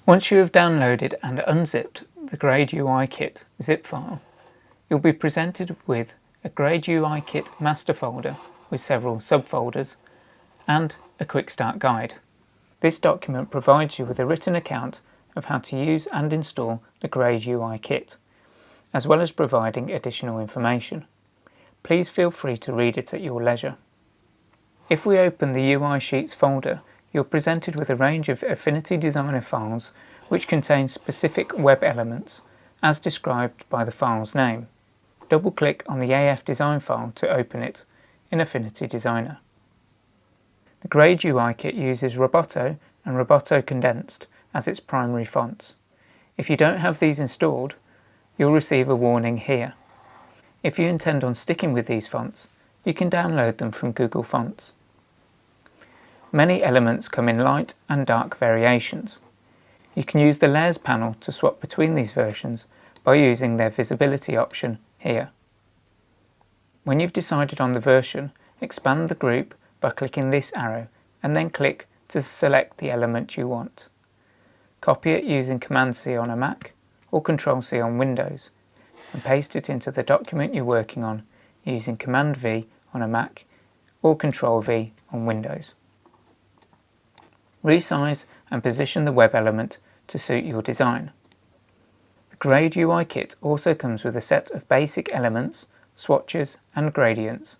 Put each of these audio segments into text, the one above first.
Once you have downloaded and unzipped the Grade UI Kit zip file, you'll be presented with a Grade UI Kit master folder with several subfolders and a quick start guide. This document provides you with a written account of how to use and install the Grade UI Kit, as well as providing additional information. Please feel free to read it at your leisure. If we open the UI Sheets folder, you're presented with a range of Affinity Designer files which contain specific web elements as described by the file's name. Double-click on the AF design file to open it in Affinity Designer. The Grade UI Kit uses Roboto and Roboto Condensed as its primary fonts. If you don't have these installed, you'll receive a warning here. If you intend on sticking with these fonts, you can download them from Google Fonts. Many elements come in light and dark variations. You can use the Layers panel to swap between these versions by using their visibility option here. When you've decided on the version, expand the group by clicking this arrow and then click to select the element you want. Copy it using Command-C on a Mac or Control-C on Windows and paste it into the document you're working on using Command-V on a Mac or Control-V on Windows. Resize and position the web element to suit your design. The Grade UI Kit also comes with a set of basic elements, swatches and gradients,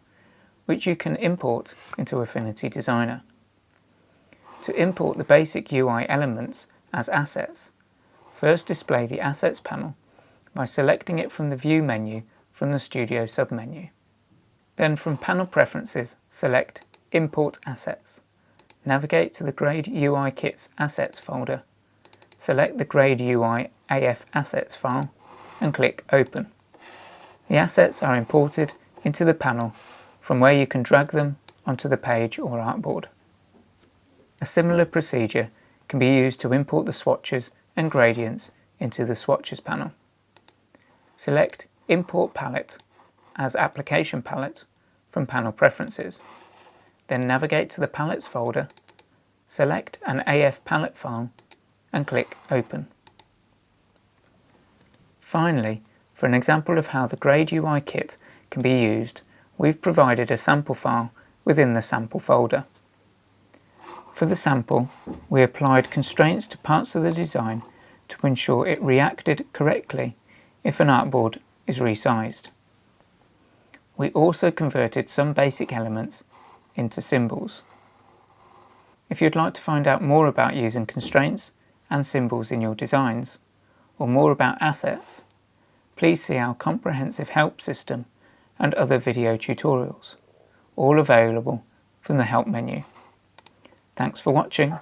which you can import into Affinity Designer. To import the basic UI elements as assets, first display the Assets panel by selecting it from the View menu from the Studio submenu. Then from Panel Preferences, select Import Assets. Navigate to the Grade UI Kit's Assets folder, select the Grade UI AF Assets file and click Open. The assets are imported into the panel from where you can drag them onto the page or artboard. A similar procedure can be used to import the swatches and gradients into the Swatches panel. Select Import Palette as Application Palette from Panel Preferences. Then navigate to the Palettes folder, select an AF palette file and click Open. Finally, for an example of how the Grade UI Kit can be used, we've provided a sample file within the sample folder. For the sample, we applied constraints to parts of the design to ensure it reacted correctly if an artboard is resized. We also converted some basic elements into symbols. If you'd like to find out more about using constraints and symbols in your designs, or more about assets, please see our comprehensive help system and other video tutorials, all available from the Help menu. Thanks for watching.